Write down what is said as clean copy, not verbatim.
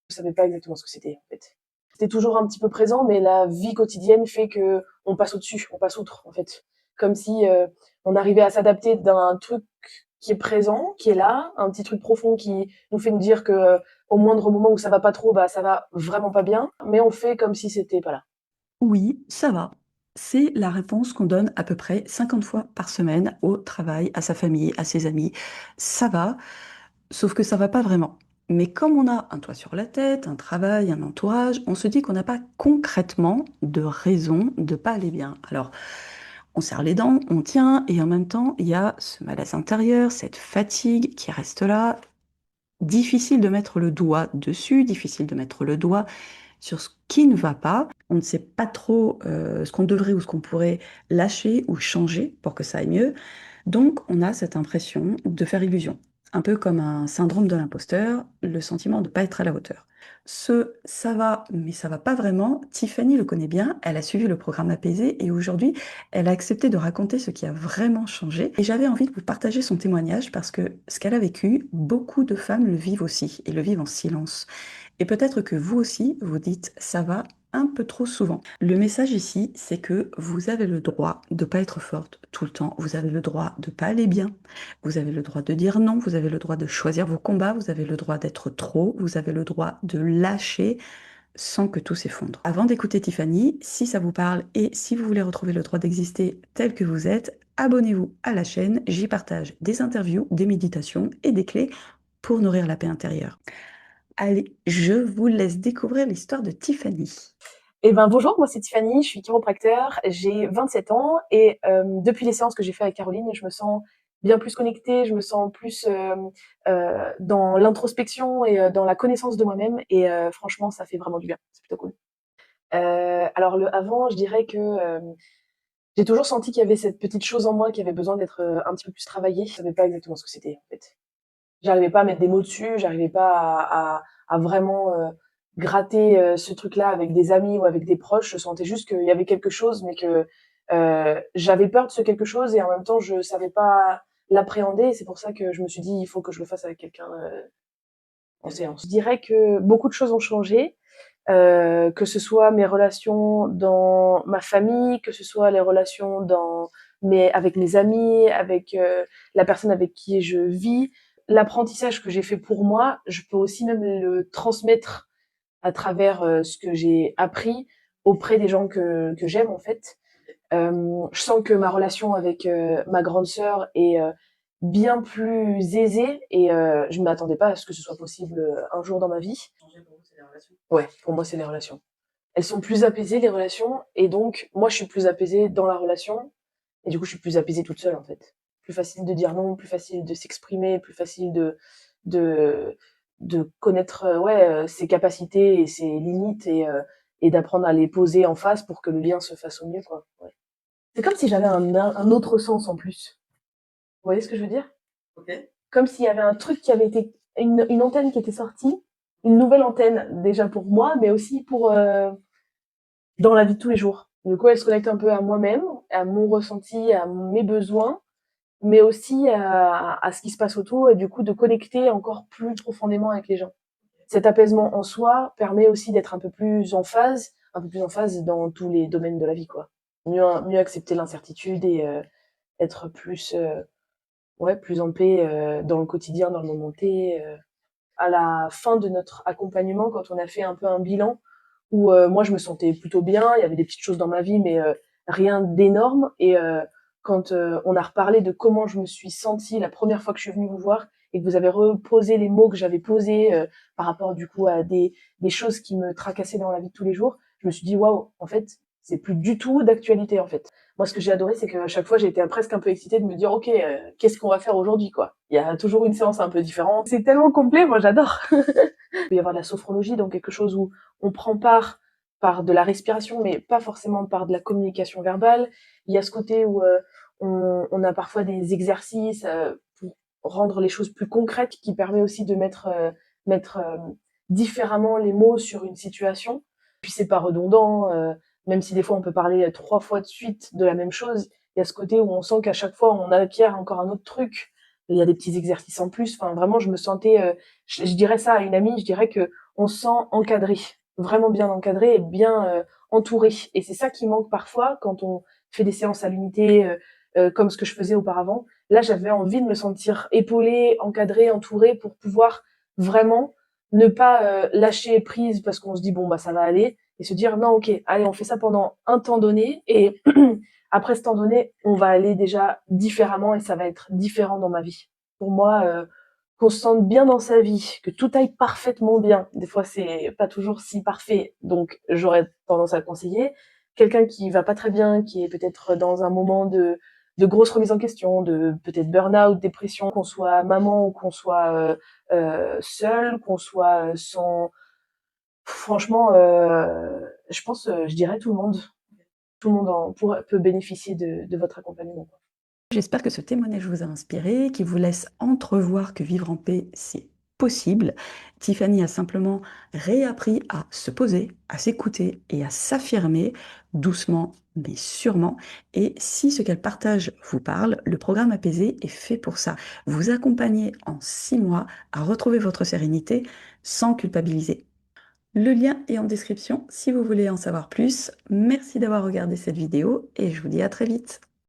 Je savais pas exactement ce que c'était, en fait. C'était toujours un petit peu présent, mais la vie quotidienne fait que on passe au-dessus, on passe outre, en fait. Comme si on arrivait à s'adapter d'un truc qui est présent, qui est là, un petit truc profond qui nous fait nous dire que au moindre moment où ça va pas trop, bah ça va vraiment pas bien, mais on fait comme si c'était pas là. Oui, ça va. C'est la réponse qu'on donne à peu près 50 fois par semaine au travail, à sa famille, à ses amis. Ça va, sauf que ça va pas vraiment. Mais comme on a un toit sur la tête, un travail, un entourage, on se dit qu'on n'a pas concrètement de raison de pas aller bien. Alors, on serre les dents, on tient, et en même temps, il y a ce malaise intérieur, cette fatigue qui reste là. Difficile de mettre le doigt dessus, difficile de mettre le doigt sur ce qui ne va pas. On ne sait pas trop ce qu'on devrait ou ce qu'on pourrait lâcher ou changer pour que ça aille mieux. Donc, on a cette impression de faire illusion. Un peu comme un syndrome de l'imposteur, le sentiment de ne pas être à la hauteur. Ça va, mais ça va pas vraiment. Tiffany le connaît bien, elle a suivi le programme Apaisé et aujourd'hui, elle a accepté de raconter ce qui a vraiment changé. Et j'avais envie de vous partager son témoignage parce que ce qu'elle a vécu, beaucoup de femmes le vivent aussi et le vivent en silence. Et peut-être que vous aussi, vous dites ça va un peu trop souvent. Le message ici, c'est que vous avez le droit de ne pas être forte tout le temps. Vous avez le droit de ne pas aller bien. Vous avez le droit de dire non. Vous avez le droit de choisir vos combats. Vous avez le droit d'être trop. Vous avez le droit de lâcher sans que tout s'effondre. Avant d'écouter Tiffany, si ça vous parle et si vous voulez retrouver le droit d'exister tel que vous êtes, abonnez-vous à la chaîne. J'y partage des interviews, des méditations et des clés pour nourrir la paix intérieure. Allez, je vous laisse découvrir l'histoire de Tiffany. Eh ben bonjour, moi c'est Tiffany, je suis chiropracteur, j'ai 27 ans et depuis les séances que j'ai fait avec Caroline, je me sens bien plus connectée, je me sens plus dans l'introspection et dans la connaissance de moi-même et franchement ça fait vraiment du bien, c'est plutôt cool. Alors le avant, je dirais que j'ai toujours senti qu'il y avait cette petite chose en moi qui avait besoin d'être un petit peu plus travaillée. Je savais pas exactement ce que c'était en fait. J'arrivais pas à mettre des mots dessus, j'arrivais pas à vraiment gratter ce truc-là avec des amis ou avec des proches. Je sentais juste qu'il y avait quelque chose, mais que j'avais peur de ce quelque chose et en même temps je savais pas l'appréhender. C'est pour ça que je me suis dit il faut que je le fasse avec quelqu'un en séance. Je dirais que beaucoup de choses ont changé, que ce soit mes relations dans ma famille, que ce soit les relations avec mes amis, avec la personne avec qui je vis. L'apprentissage que j'ai fait pour moi, je peux aussi même le transmettre à travers ce que j'ai appris auprès des gens que j'aime en fait. Je sens que ma relation avec ma grande sœur est bien plus aisée et je ne m'attendais pas à ce que ce soit possible un jour dans ma vie. Ouais, pour moi c'est les relations. Elles sont plus apaisées les relations et donc moi je suis plus apaisée dans la relation et du coup je suis plus apaisée toute seule en fait. Plus facile de dire non, plus facile de s'exprimer, plus facile de de connaître ses capacités et ses limites et d'apprendre à les poser en face pour que le lien se fasse au mieux quoi. Ouais. C'est comme si j'avais un autre sens en plus. Vous voyez ce que je veux dire? Comme s'il y avait un truc qui avait été une antenne qui était sortie, une nouvelle antenne déjà pour moi, mais aussi pour dans la vie de tous les jours. Du coup, elle se connecte un peu à moi-même, à mon ressenti, à mes besoins, mais aussi à ce qui se passe autour et du coup de connecter encore plus profondément avec les gens. Cet apaisement en soi permet aussi d'être un peu plus en phase dans tous les domaines de la vie, quoi. Mieux accepter l'incertitude et être plus, plus en paix dans le quotidien, dans le moment T. À la fin de notre accompagnement, quand on a fait un peu un bilan, où moi je me sentais plutôt bien, il y avait des petites choses dans ma vie, mais rien d'énorme. Et quand on a reparlé de comment je me suis sentie la première fois que je suis venue vous voir et que vous avez reposé les mots que j'avais posés par rapport du coup à des choses qui me tracassaient dans la vie de tous les jours, je me suis dit waouh, en fait, c'est plus du tout d'actualité en fait. Moi, ce que j'ai adoré, c'est qu'à chaque fois, j'ai été presque un peu excitée de me dire, ok, qu'est-ce qu'on va faire aujourd'hui, quoi. Il y a toujours une séance un peu différente. C'est tellement complet, moi j'adore. Il peut y avoir de la sophrologie, donc quelque chose où on prend part par de la respiration, mais pas forcément par de la communication verbale. Il y a ce côté où on a parfois des exercices pour rendre les choses plus concrètes, qui permet aussi de mettre différemment les mots sur une situation. Puis c'est pas redondant, même si des fois on peut parler 3 fois de suite de la même chose. Il y a ce côté où on sent qu'à chaque fois on acquiert encore un autre truc. Il y a des petits exercices en plus. Enfin, vraiment, je me sentais je dirais ça à une amie, je dirais que on se sent encadré, vraiment bien encadré et bien entouré. Et c'est ça qui manque parfois quand on fait des séances à l'unité, comme ce que je faisais auparavant. Là, j'avais envie de me sentir épaulée, encadrée, entourée pour pouvoir vraiment ne pas lâcher prise parce qu'on se dit bon bah ça va aller et se dire non ok allez on fait ça pendant un temps donné et après ce temps donné on va aller déjà différemment et ça va être différent dans ma vie. Pour moi qu'on se sente bien dans sa vie, que tout aille parfaitement bien. Des fois c'est pas toujours si parfait donc j'aurais tendance à le conseiller. Quelqu'un qui va pas très bien, qui est peut-être dans un moment de grosses remises en question, de peut-être burn-out, dépression, qu'on soit maman ou qu'on soit seul, qu'on soit sans... Franchement, je pense, je dirais tout le monde peut bénéficier de votre accompagnement. J'espère que ce témoignage vous a inspiré, qui vous laisse entrevoir que vivre en paix, c'est possible. Tiffany a simplement réappris à se poser, à s'écouter et à s'affirmer doucement mais sûrement. Et si ce qu'elle partage vous parle, le programme Apaisé est fait pour ça. Vous accompagner en 6 mois à retrouver votre sérénité sans culpabiliser. Le lien est en description si vous voulez en savoir plus. Merci d'avoir regardé cette vidéo et je vous dis à très vite.